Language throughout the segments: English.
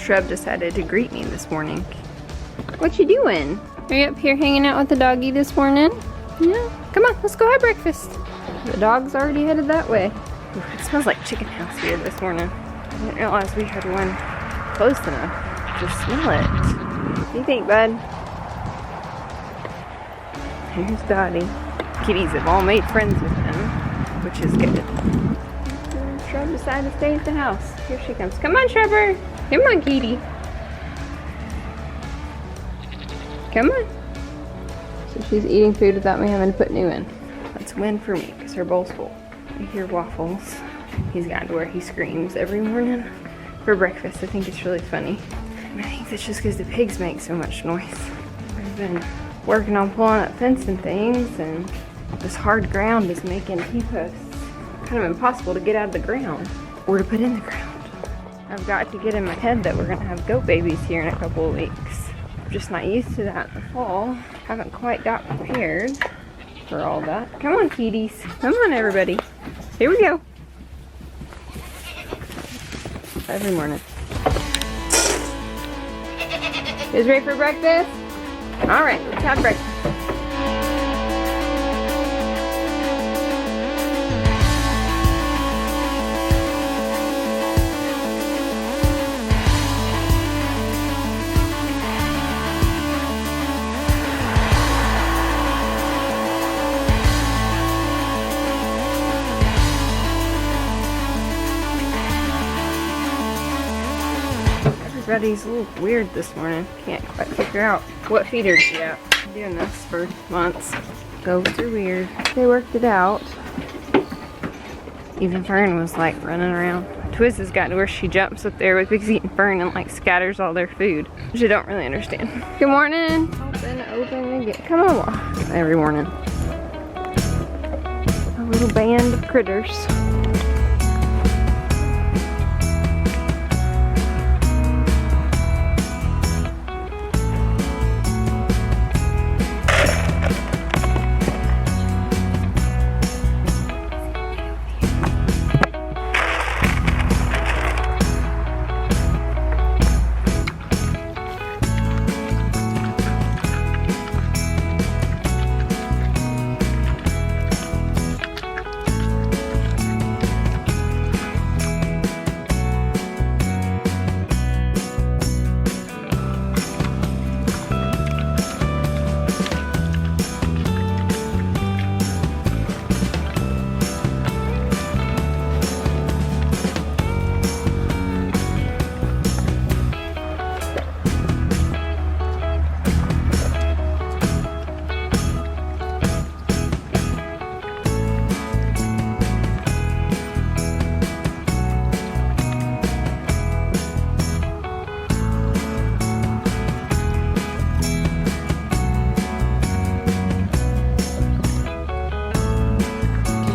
Shrub decided to greet me this morning. What you doing? Are you up here hanging out with the doggy this morning? Yeah. Come on, let's go have breakfast. The dog's already headed that way. Ooh, it smells like chicken house here this morning. I didn't realize we had one close enough to smell it. What do you think, bud? Here's Dottie. Kitties have all made friends with him, which is good. Shrub decided to stay at the house. Here she comes. Come on, Shrubber. Come on, Kitty. Come on. So she's eating food without me having to put new in. That's a win for me because her bowl's full. I hear Waffles. He's gotten to where he screams every morning for breakfast. I think it's really funny. And I think that's just because the pigs make so much noise. I've been working on pulling up fence and things, and this hard ground is making T-posts kind of impossible to get out of the ground or to put in the ground. I've got to get in my head that we're gonna have goat babies here in a couple of weeks. I'm just not used to that in the fall. Haven't quite got prepared for all that. Come on, kitties. Come on, everybody. Here we go. Every morning. You guys ready for breakfast? All right, let's have breakfast. Everybody's a little weird this morning. Can't quite figure out what feeder to get. Been doing this for months. Goats are weird. They worked it out. Even Fern was like running around. Twiz has gotten to where she jumps up there with Pixie and Fern and like scatters all their food, which I don't really understand. Good morning. Open again. Come on. Every morning. A little band of critters.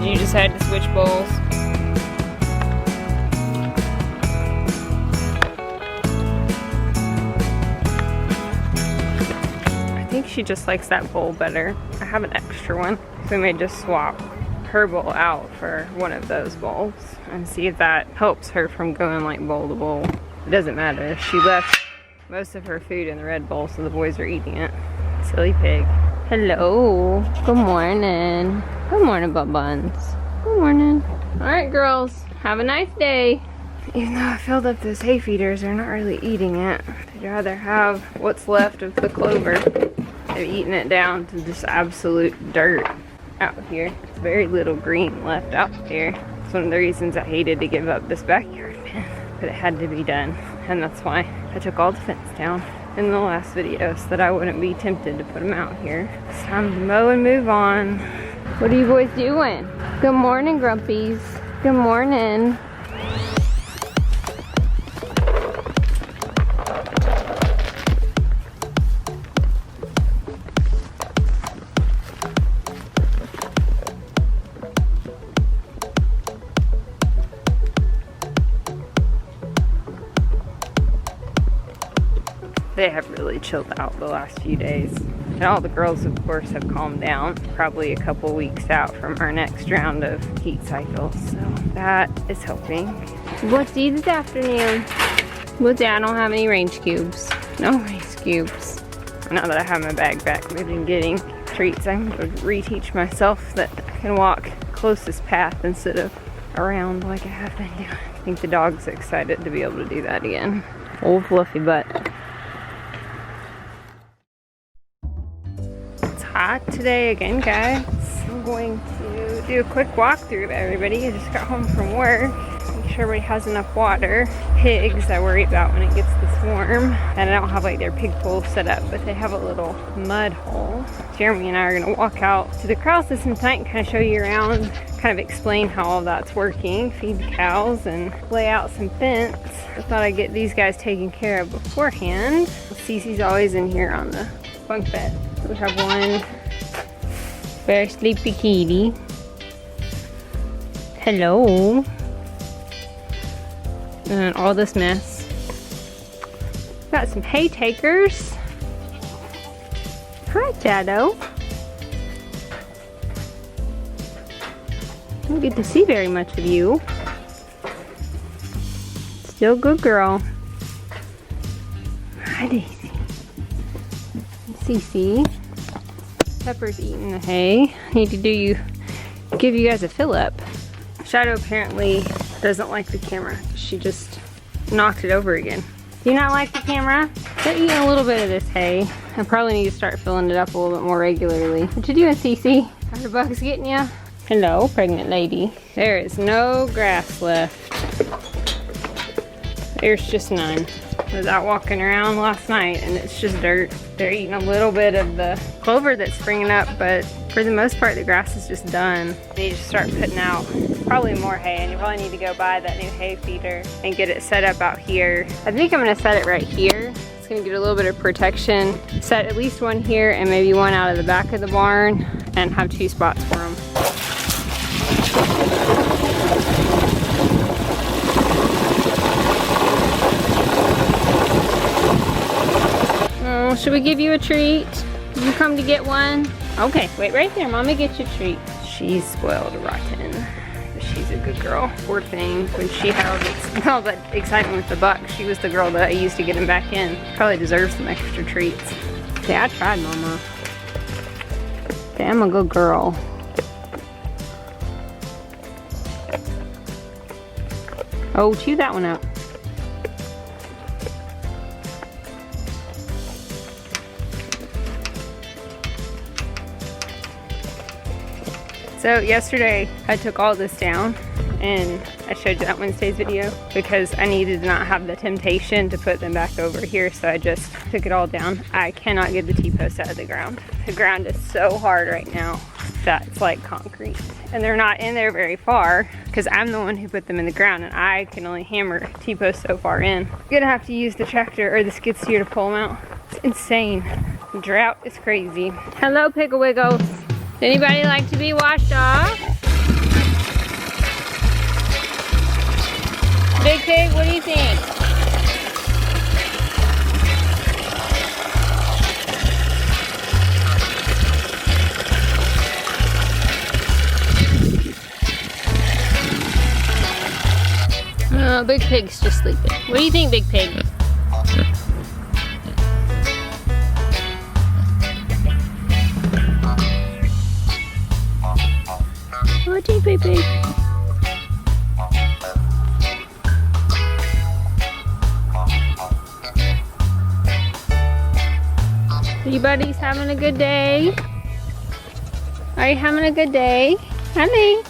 You just had to switch bowls. I think she just likes that bowl better. I have an extra one, so we may just swap her bowl out for one of those bowls and see if that helps her from going like bowl to bowl. It doesn't matter. She left most of her food in the red bowl, so the boys are eating it. Silly pig. Hello. Good morning. Good morning, Buns. Good morning. Alright, girls. Have a nice day. Even though I filled up those hay feeders, they're not really eating it. They'd rather have what's left of the clover. They're eating it down to just absolute dirt out here. There's very little green left out there. It's one of the reasons I hated to give up this backyard pen. But it had to be done. And that's why I took all the fence down in the last video so that I wouldn't be tempted to put them out here. It's time to mow and move on. What are you boys doing? Good morning, Grumpies. Good morning. They have really chilled out the last few days. And all the girls, of course, have calmed down. Probably a couple weeks out from our next round of heat cycles. So that is helping. What's to eat this afternoon? But yeah, I don't have any range cubes. No range cubes. Now that I have my bag back, maybe I'm getting treats. I'm going to reteach myself that I can walk closest path instead of around like I have been doing. I think the dog's excited to be able to do that again. Old fluffy butt. It's hot today again, guys. I'm going to do a quick walkthrough of everybody. I just got home from work. Make sure everybody has enough water. Pigs, I worry about when it gets this warm. And I don't have like their pig pool set up, but they have a little mud hole. Jeremy and I are gonna walk out to the corral system tonight and kind of show you around, kind of explain how all that's working, feed the cows and lay out some fence. I thought I'd get these guys taken care of beforehand. Cece's always in here on the bunk bed. We have one very sleepy kitty. Hello. And all this mess. Got some hay takers. Hi, Shadow. Don't get to see very much of you. Still good girl. Hi, Daisy. Cece. Pepper's eating the hay. Need to give you guys a fill up. Shadow apparently doesn't like the camera. She just knocked it over again. Do you not like the camera? They're eating a little bit of this hay. I probably need to start filling it up a little bit more regularly. What you doing, Cece? Are the bugs getting you? Hello, pregnant lady. There is no grass left. There's just none. I was out walking around last night and it's just dirt. They're eating a little bit of the clover that's springing up, but for the most part the grass is just done. They need to start putting out probably more hay, and you probably need to go buy that new hay feeder and get it set up out here. I think I'm gonna set it right here. It's gonna get a little bit of protection. Set at least one here and maybe one out of the back of the barn and have 2 spots for them. Oh, should we give you a treat? Did you come to get one? Okay, wait right there. Mommy get you a treat. She's spoiled rotten. But she's a good girl. Poor thing. When she had all that excitement with the buck, she was the girl that I used to get him back in. Probably deserves some extra treats. Yeah, I tried, Mama. Damn, a good girl. Oh, chew that one up. So yesterday I took all this down and I showed you that Wednesday's video because I needed to not have the temptation to put them back over here, so I just took it all down. I cannot get the T-posts out of the ground. The ground is so hard right now that it's like concrete. And they're not in there very far because I'm the one who put them in the ground and I can only hammer T-posts so far in. I'm gonna have to use the tractor or the skid steer to pull them out. It's insane. The drought is crazy. Hello, Pickle Wiggles. Anybody like to be washed off? Big Pig, what do you think? Oh, Big Pig's just sleeping. What do you think, Big Pig? What do you think, Big Pig? Are you buddies having a good day? Are you having a good day? Hi, Link.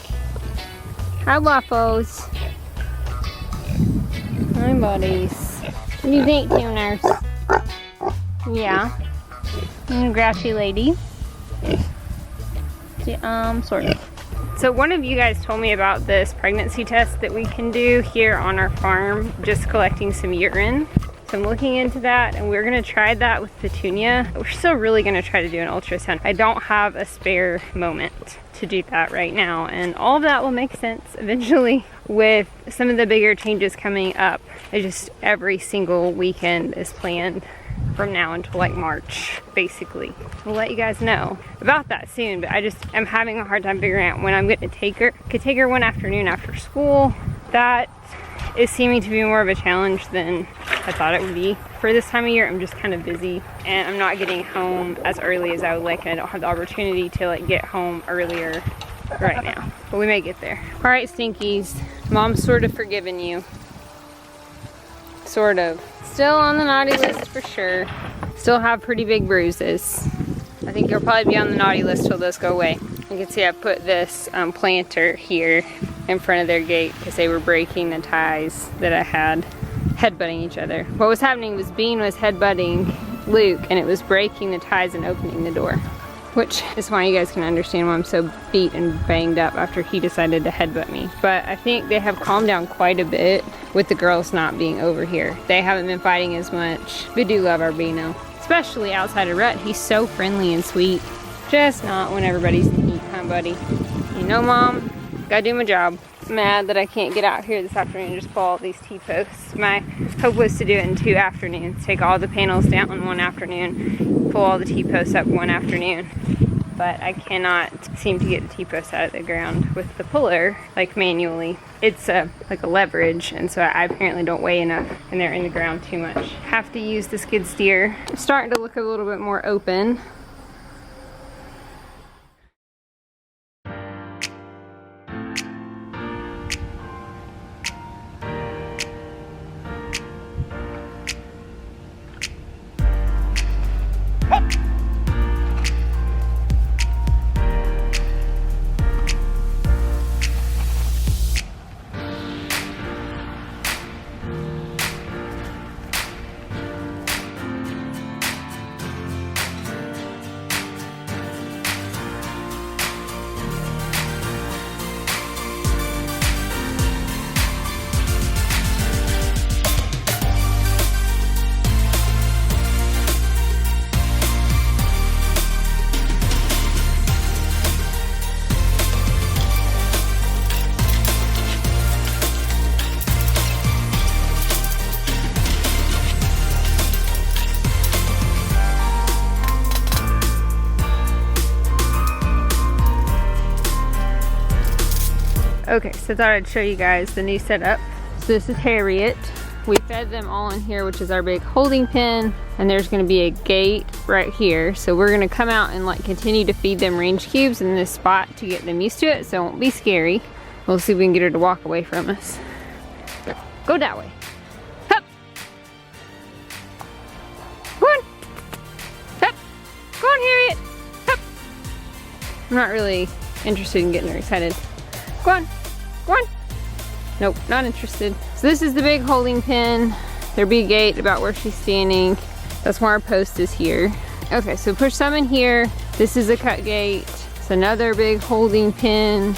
Hi, Waffles. Hi, buddies. What do you think, tuners? Yeah. I'm a grouchy lady. Sort of. So one of you guys told me about this pregnancy test that we can do here on our farm, just collecting some urine. So I'm looking into that and we're gonna try that with Petunia. We're still really gonna try to do an ultrasound. I don't have a spare moment to do that right now, and all of that will make sense eventually with some of the bigger changes coming up. Just every single weekend is planned from now until like March, basically. We'll let you guys know about that soon, but I just am having a hard time figuring out when I'm gonna take her. Could take her one afternoon after school. That is seeming to be more of a challenge than I thought it would be. For this time of year, I'm just kind of busy and I'm not getting home as early as I would like. I don't have the opportunity to like get home earlier right now, but we may get there. All right, Stinkies, Mom's sort of forgiven you. Sort of. Still on the naughty list for sure. Still have pretty big bruises. I think you'll probably be on the naughty list till those go away. You can see I put this planter here in front of their gate because they were breaking the ties that I had, headbutting each other. What was happening was Bean was headbutting Luke and it was breaking the ties and opening the door, which is why you guys can understand why I'm so beat and banged up after he decided to headbutt me. But I think they have calmed down quite a bit with the girls not being over here. They haven't been fighting as much. We do love our Beano, especially outside of rut. He's so friendly and sweet. Just not when everybody's in heat, huh, buddy? You know, Mom, gotta do my job. Mad that I can't get out here this afternoon and just pull all these T-posts. My hope was to do it in 2 afternoons. Take all the panels down in 1 afternoon, pull all the T-posts up 1 afternoon. But I cannot seem to get the T-posts out of the ground with the puller, like manually. It's like a leverage, and so I apparently don't weigh enough and they're in the ground too much. Have to use the skid steer. I'm starting to look a little bit more open. Okay, so I thought I'd show you guys the new setup. So this is Harriet. We fed them all in here, which is our big holding pen, and there's gonna be a gate right here. So we're gonna come out and like continue to feed them range cubes in this spot to get them used to it, so it won't be scary. We'll see if we can get her to walk away from us. Go that way. Hup. Go on. Hup. Go on, Harriet. Hup. I'm not really interested in getting her excited. Go on. Go on. Nope, not interested. So this is the big holding pin. There'll be a gate about where she's standing. That's why our post is here. Okay, so push some in here. This is a cut gate. It's another big holding pin.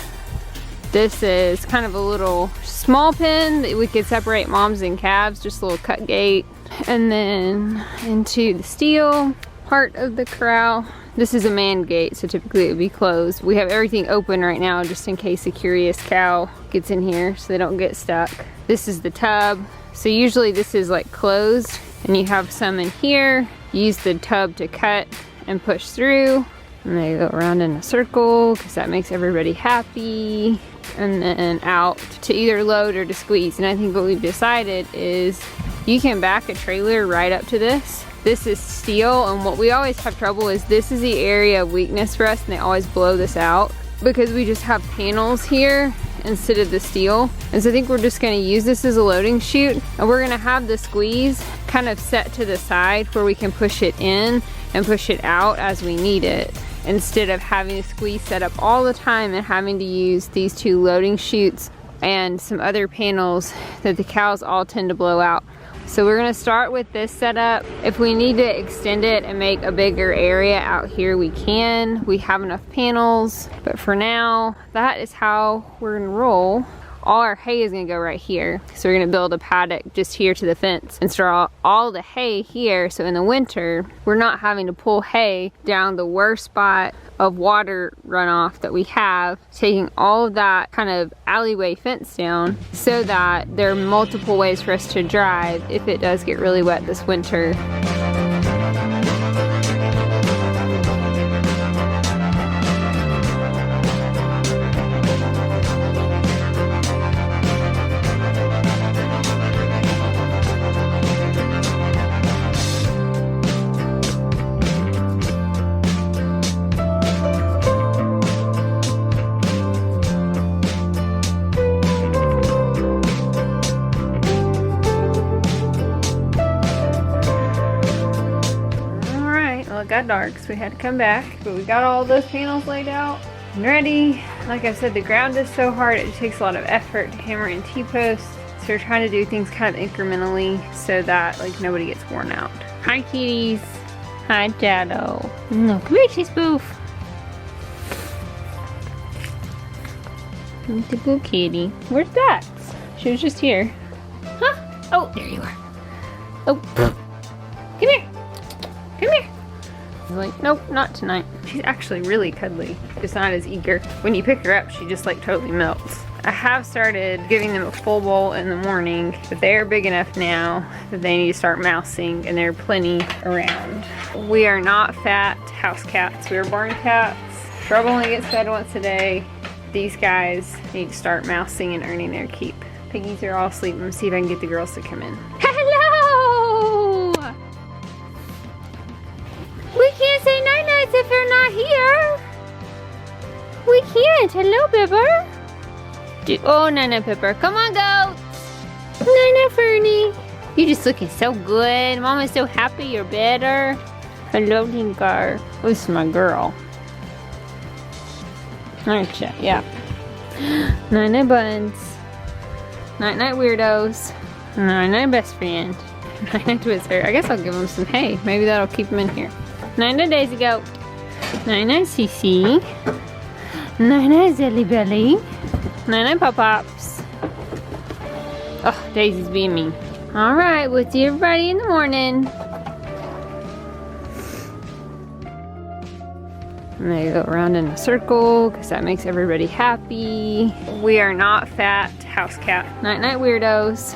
This is kind of a little small pin that we could separate moms and calves, just a little cut gate. And then into the steel part of the corral. This is a man gate, so typically it would be closed. We have everything open right now just in case a curious cow gets in here so they don't get stuck. This is the tub. So usually this is like closed and you have some in here. You use the tub to cut and push through. And they go around in a circle because that makes everybody happy. And then out to either load or to squeeze. And I think what we've decided is you can back a trailer right up to this. This is steel, and what we always have trouble is this is the area of weakness for us, and they always blow this out because we just have panels here instead of the steel. And so I think we're just gonna use this as a loading chute, and we're gonna have the squeeze kind of set to the side where we can push it in and push it out as we need it, instead of having the squeeze set up all the time and having to use these 2 loading chutes and some other panels that the cows all tend to blow out. So we're gonna start with this setup. If we need to extend it and make a bigger area out here, we can. We have enough panels, but for now, that is how we're gonna roll. All our hay is gonna go right here. So we're gonna build a paddock just here to the fence and store all the hay here. So in the winter, we're not having to pull hay down the worst spot of water runoff that we have, taking all of that kind of alleyway fence down so that there are multiple ways for us to drive if it does get really wet this winter. got dark, so we had to come back. But we got all those panels laid out and ready. Like I said, the ground is so hard, it takes a lot of effort to hammer in T-posts. So we're trying to do things kind of incrementally so that like nobody gets worn out. Hi kitties. Hi Shadow. No, come here, she's spoof. It's a good kitty. Where's that? She was just here. Huh? Oh, there you are. Oh. Come here. Come here. He's like, nope, not tonight. She's actually really cuddly. Just not as eager. When you pick her up, she just like totally melts. I have started giving them a full bowl in the morning, but they're big enough now that they need to start mousing, and there are plenty around. We are not fat house cats. We are barn cats. Trouble only gets fed once a day. These guys need to start mousing and earning their keep. Piggies are all asleep. Let me see if I can get the girls to come in. Hello! We can't say night-nights if you're not here. We can't. Hello, Pepper. Oh, Nana Pepper. Come on, go. Nana Fernie. You're just looking so good. Mama's so happy you're better. Hello, Tinker. This is my girl. Aren't ya? Yeah. Night-night buns. Night-night weirdos. Night-night best friend. Night-night twister. I guess I'll give them some hay. Maybe that'll keep them in here. Night-night Daisy Goat. Night-night Cece. Night-night Zelly Belly. Night-night Pop-Pops. Oh, Daisy's being mean. Alright, we'll see everybody in the morning. And they go around in a circle because that makes everybody happy. We are not fat house cat. Night-night weirdos.